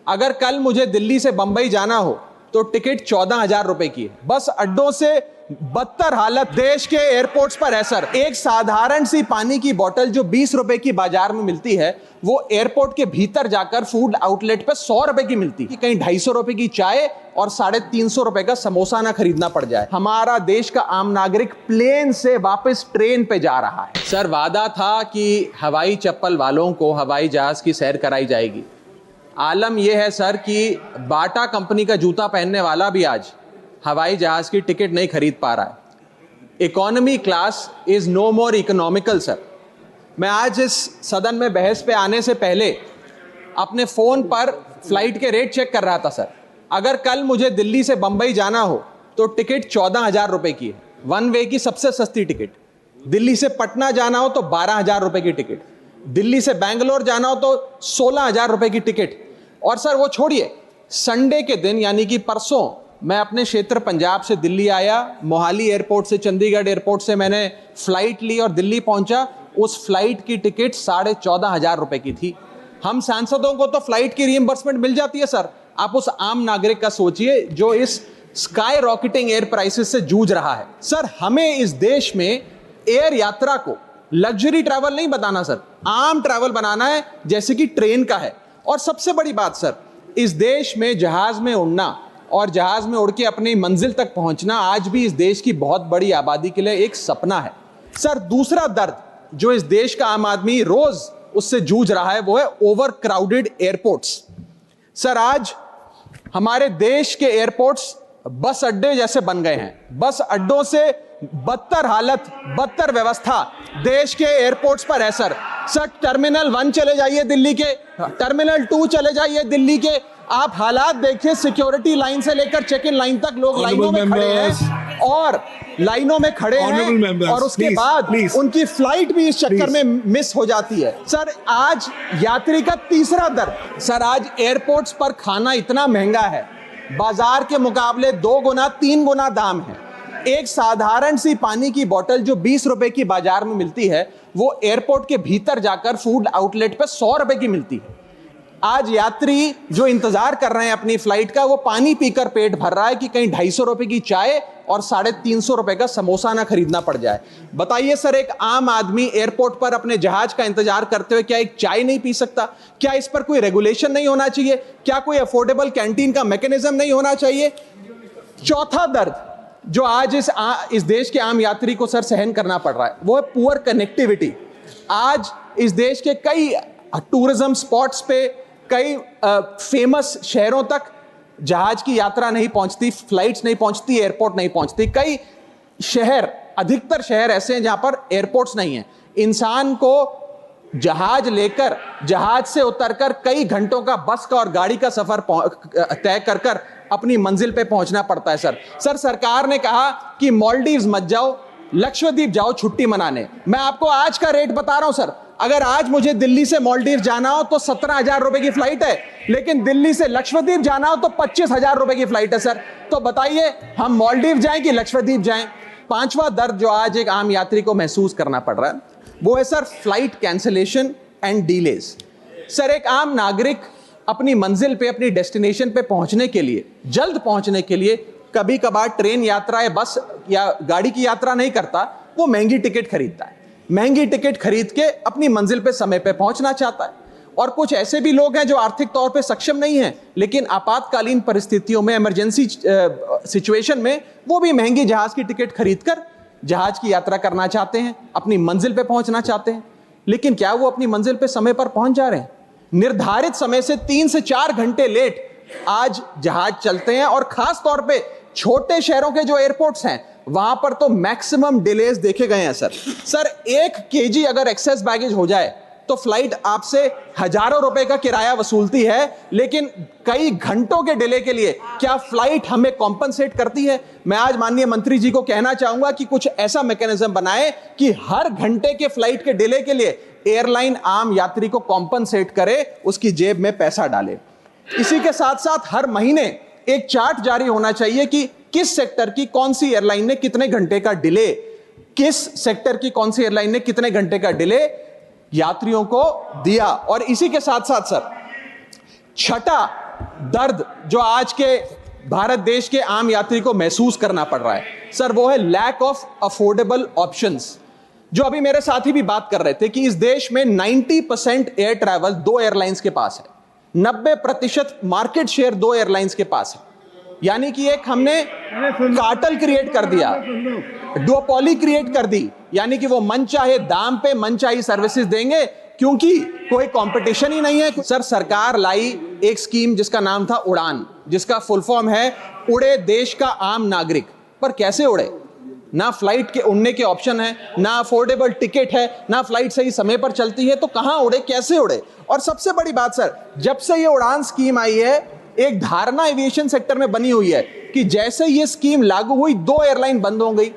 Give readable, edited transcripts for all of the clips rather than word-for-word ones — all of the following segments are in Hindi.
अगर कल मुझे दिल्ली से बंबई जाना हो तो टिकट 14,000 रुपए की है। बस अड्डों से बदतर हालत, देश के एयरपोर्ट्स पर है सर। एक साधारण सी पानी की बोतल जो 20 रुपए की बाजार में मिलती है, वो एयरपोर्ट के भीतर जाकर फूड आउटलेट पर 100 रुपए की मिलती है। कहीं 250 रुपए की चाय और 350 रुपए का समोसा ना खरीदना पड़ जाए। हमारा देश का आम नागरिक प्लेन से वापस ट्रेन पे जा रहा है। सर, वादा था कि हवाई चप्पल वालों को हवाई जहाज की सैर कराई जाएगी। आलम यह है सर कि बाटा कंपनी का जूता पहनने वाला भी आज हवाई जहाज की टिकट नहीं खरीद पा रहा है। Economy class is no more economical sir. मैं आज इस सदन में बहस पे आने से पहले अपने फोन पर फ्लाइट के रेट चेक कर रहा था सर। अगर कल मुझे दिल्ली से बंबई जाना हो तो टिकट 14,000 रुपए की है, वन वे की सबसे सस्ती टिकट। दिल्ली से पटना जाना हो तो 12,000 रुपए की टिकट। दिल्ली से बैंगलोर जाना हो तो 16,000 रुपए की टिकट। और सर वो छोड़िए, संडे के दिन यानी कि परसों मैं अपने क्षेत्र पंजाब से दिल्ली आया। मोहाली एयरपोर्ट से, चंडीगढ़ एयरपोर्ट से मैंने फ्लाइट ली और दिल्ली पहुंचा। उस फ्लाइट की टिकट 14,500 रुपए की थी। हम सांसदों को तो फ्लाइट की रीइंबर्समेंट मिल जाती है सर। आप उस आम नागरिक का सोचिए जो इस स्काई रॉकेटिंग एयर प्राइसेस से जूझ रहा है। सर, हमें इस देश में एयर यात्रा को लग्जरी ट्रैवल नहीं बताना सर, आम ट्रैवल बनाना है जैसे कि ट्रेन का है। और सबसे बड़ी बात सर, इस देश में जहाज में उड़ना और जहाज में उड़ के अपनी मंजिल तक पहुंचना आज भी इस देश की बहुत बड़ी आबादी के लिए एक सपना है। सर, दूसरा दर्द जो इस देश का आम आदमी रोज उससे जूझ रहा है वो है ओवर क्राउडेड एयरपोर्ट्स। सर, आज हमारे देश के एयरपोर्ट्स बस अड्डे जैसे बन गए हैं। बस अड्डों से बदतर हालत, बदतर व्यवस्था देश के एयरपोर्ट्स पर है सर। सर, टर्मिनल 1 चले जाइए दिल्ली के, टर्मिनल 2 चले जाइए दिल्ली के, आप हालात देखिए। सिक्योरिटी लाइन से लेकर चेक इन लाइन तक लोग लाइनों में खड़े हैं और लाइनों में खड़े हैं और उसके बाद उनकी फ्लाइट भी इस चक्कर में मिस हो जाती है। सर, आज यात्री का तीसरा दर्द, सर आज एयरपोर्ट्स पर खाना इतना महंगा है, बाजार के मुकाबले 2 गुना 3 गुना दाम है। एक साधारण सी पानी की बोतल जो 20 रुपए की बाजार में मिलती है, वो एयरपोर्ट के भीतर जाकर फूड आउटलेट पर 100 रुपए की मिलती है। आज यात्री जो इंतजार कर रहे हैं अपनी फ्लाइट का, वो पानी पीकर पेट भर रहा है कि कहीं 250 रुपए की चाय और 350 रुपए का समोसा ना खरीदना पड़ जाए। बताइए सर, एक आम आदमी एयरपोर्ट पर अपने जहाज का इंतजार करते हुए क्या एक चाय नहीं पी सकता? क्या इस पर कोई रेगुलेशन नहीं होना चाहिए? क्या कोई अफोर्डेबल कैंटीन का मैकेनिज्म नहीं होना चाहिए? चौथा दर्द जो आज इस देश के आम यात्री को सर सहन करना पड़ रहा है वो है पुअर कनेक्टिविटी। आज इस देश के कई टूरिज्म स्पॉट्स पे, कई फेमस शहरों तक जहाज की यात्रा नहीं पहुंचती, फ्लाइट्स नहीं पहुंचती, एयरपोर्ट नहीं पहुंचती। कई शहर, अधिकतर शहर ऐसे हैं जहां पर एयरपोर्ट्स नहीं है। इंसान को जहाज लेकर, जहाज से उतरकर कई घंटों का बस का और गाड़ी का सफर तय कर अपनी मंजिल पे पहुंचना पड़ता है सर। सरकार ने कहा कि मालदीव्स मत जाओ, लक्षद्वीप जाओ छुट्टी मनाने। मैं आपको आज का रेट बता रहा हूं सर। अगर आज मुझे दिल्ली से मालदीव जाना हो तो 17,000 रुपए की फ्लाइट है, लेकिन दिल्ली से लक्षद्वीप जाना हो तो 25,000 रुपए की फ्लाइट है सर। तो बताइए हम मालदीव जाएं कि लक्षद्वीप जाएं? पांचवा दर्द जो आज एक आम यात्री को महसूस करना पड़ रहा है वो है sir flight cancellation and delays. Sir, एक आम नागरिक अपनी मंजिल पे, अपनी डेस्टिनेशन पे पहुंचने के लिए, जल्द पहुंचने के लिए कभी कभार ट्रेन यात्रा या बस या गाड़ी की यात्रा नहीं करता, वो महंगी टिकट खरीदता है। महंगी टिकट खरीद के अपनी मंजिल पे समय पे पहुंचना चाहता है। और कुछ ऐसे भी लोग हैं जो आर्थिक तौर पे सक्षम नहीं हैं, लेकिन आपातकालीन परिस्थितियों में, इमरजेंसी सिचुएशन में वो भी महंगी जहाज की टिकट खरीदकर जहाज की यात्रा करना चाहते हैं, अपनी मंजिल पे पहुंचना चाहते हैं। लेकिन क्या वो अपनी मंजिल पे समय पर पहुंच जा रहे हैं? निर्धारित समय से 3 से 4 घंटे लेट आज जहाज चलते हैं। और खास तौर पे छोटे शहरों के जो एयरपोर्ट्स हैं वहां पर तो मैक्सिमम डिलेज देखे गए हैं सर। सर, 1 केजी अगर एक्सेस बैगेज हो जाए तो फ्लाइट आपसे हजारों रुपए का किराया वसूलती है, लेकिन कई घंटों के डिले के लिए क्या फ्लाइट हमें कॉम्पनसेट करती है? मैं आज माननीय मंत्री जी को कहना चाहूंगा कि कुछ ऐसा मैकेनिज्म बनाए कि हर घंटे के फ्लाइट के डिले के लिए एयरलाइन आम यात्री को कॉम्पनसेट करे, उसकी जेब में पैसा डाले। इसी के साथ साथ हर महीने एक चार्ट जारी होना चाहिए कि किस सेक्टर की कौन सी एयरलाइन ने कितने घंटे का डिले, किस सेक्टर की कौन सी एयरलाइन ने कितने घंटे का डिले यात्रियों को दिया। और इसी के साथ साथ सर, छठा दर्द जो आज के भारत देश के आम यात्री को महसूस करना पड़ रहा है सर, वो है लैक ऑफ अफोर्डेबल ऑप्शंस। जो अभी मेरे साथी भी बात कर रहे थे कि इस देश में 90% एयर ट्रैवल दो एयरलाइंस के पास है, 90% मार्केट शेयर दो एयरलाइंस के पास है। यानी कि एक हमने कार्टेल क्रिएट कर दिया, डुओपोली क्रिएट कर दी, यानी कि वो मनचाहे दाम पे मनचाही सर्विसेज देंगे क्योंकि कोई कंपटीशन ही नहीं है। सर, सरकार लाई एक स्कीम जिसका नाम था उड़ान, जिसका फुल फॉर्म है उड़े देश का आम नागरिक। पर कैसे उड़े? ना फ्लाइट के उड़ने के ऑप्शन है, ना अफोर्डेबल टिकट है, ना फ्लाइट सही समय पर चलती है, तो कहां उड़े, कैसे उड़े? और सबसे बड़ी बात सर, जब से ये उड़ान स्कीम आई है एक धारणा एविएशन सेक्टर में बनी हुई है कि जैसे ये स्कीम लागू हुई दो एयरलाइन बंद हो गई,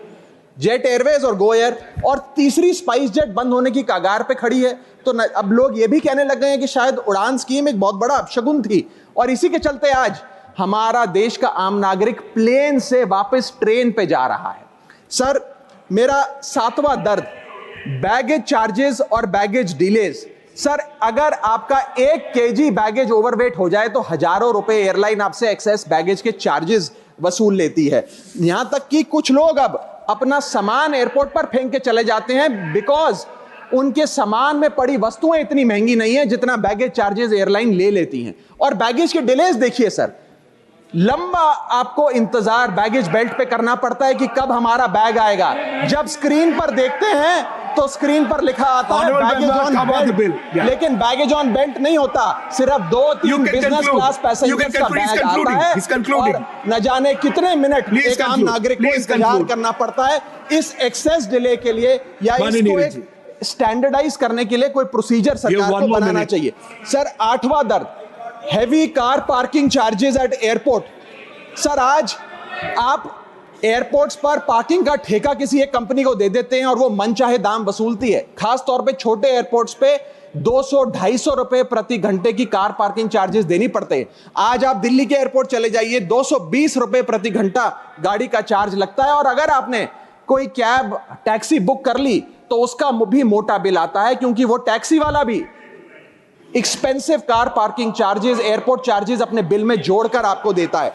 जेट एयरवेज और गो एयर, और तीसरी स्पाइस जेट बंद होने की कगार पे खड़ी है। तो अब लोग ये भी कहने लग गए हैं कि शायद उड़ान स्कीम एक बहुत बड़ा अपशगुन थी, और इसी के चलते आज हमारा देश का आम नागरिक प्लेन से वापस ट्रेन पे जा रहा है। सर, मेरा सातवां दर्द बैगेज चार्जेस और बैगेज डिलेज। सर, अगर आपका 1 केजी बैगेज ओवरवेट हो जाए तो हजारों रुपए एयरलाइन आपसे एक्सेस बैगेज के चार्जेस वसूल लेती है। यहां तक कि कुछ लोग अब अपना सामान एयरपोर्ट पर फेंक के चले जाते हैं बिकॉज उनके सामान में पड़ी वस्तुएं इतनी महंगी नहीं है जितना बैगेज चार्जेस एयरलाइन ले लेती हैं। और बैगेज के डिलेज देखिए सर, लंबा आपको इंतजार बैगेज बेल्ट पे करना पड़ता है कि कब हमारा बैग आएगा। जब स्क्रीन पर देखते हैं तो स्क्रीन पर लिखा आता है बैगेज ऑन बेल्ट, लेकिन बैगेज ऑन बेल्ट नहीं होता। सिर्फ 2-3 बिजनेस क्लास पैसेंजर्स का बैग आता है और न जाने कितने मिनट एक आम नागरिक को इंतजार करना पड़ता है इस एक्सेस डिले के लिए, या इसको एक स्टैंडर्डाइज करने के लिए कोई प्रोसीजर सरकार को बनाना चाहिए। सर, 8वां दर्द heavy car parking charges eight airport. Sir, आज आप एयरपोर्ट्स पर पार्किंग का ठेका किसी एक कंपनी को दे देते हैं और वो मनचाहे दाम वसूलती है। खास तौर पे छोटे एयरपोर्ट्स पे 200-250 रुपए प्रति घंटे की कार पार्किंग चार्जेस देनी पड़ते हैं। आज आप दिल्ली के एयरपोर्ट चले जाइए, 220 रुपए प्रति घंटा गाड़ी का चार्ज लगता है, और अगर आपने कोई कैब टैक्सी बुक कर ली तो उसका भी मोटा बिल आता है, क्योंकि वो टैक्सी वाला भी expensive car parking charges, airport charges अपने बिल में जोड़कर आपको देता है।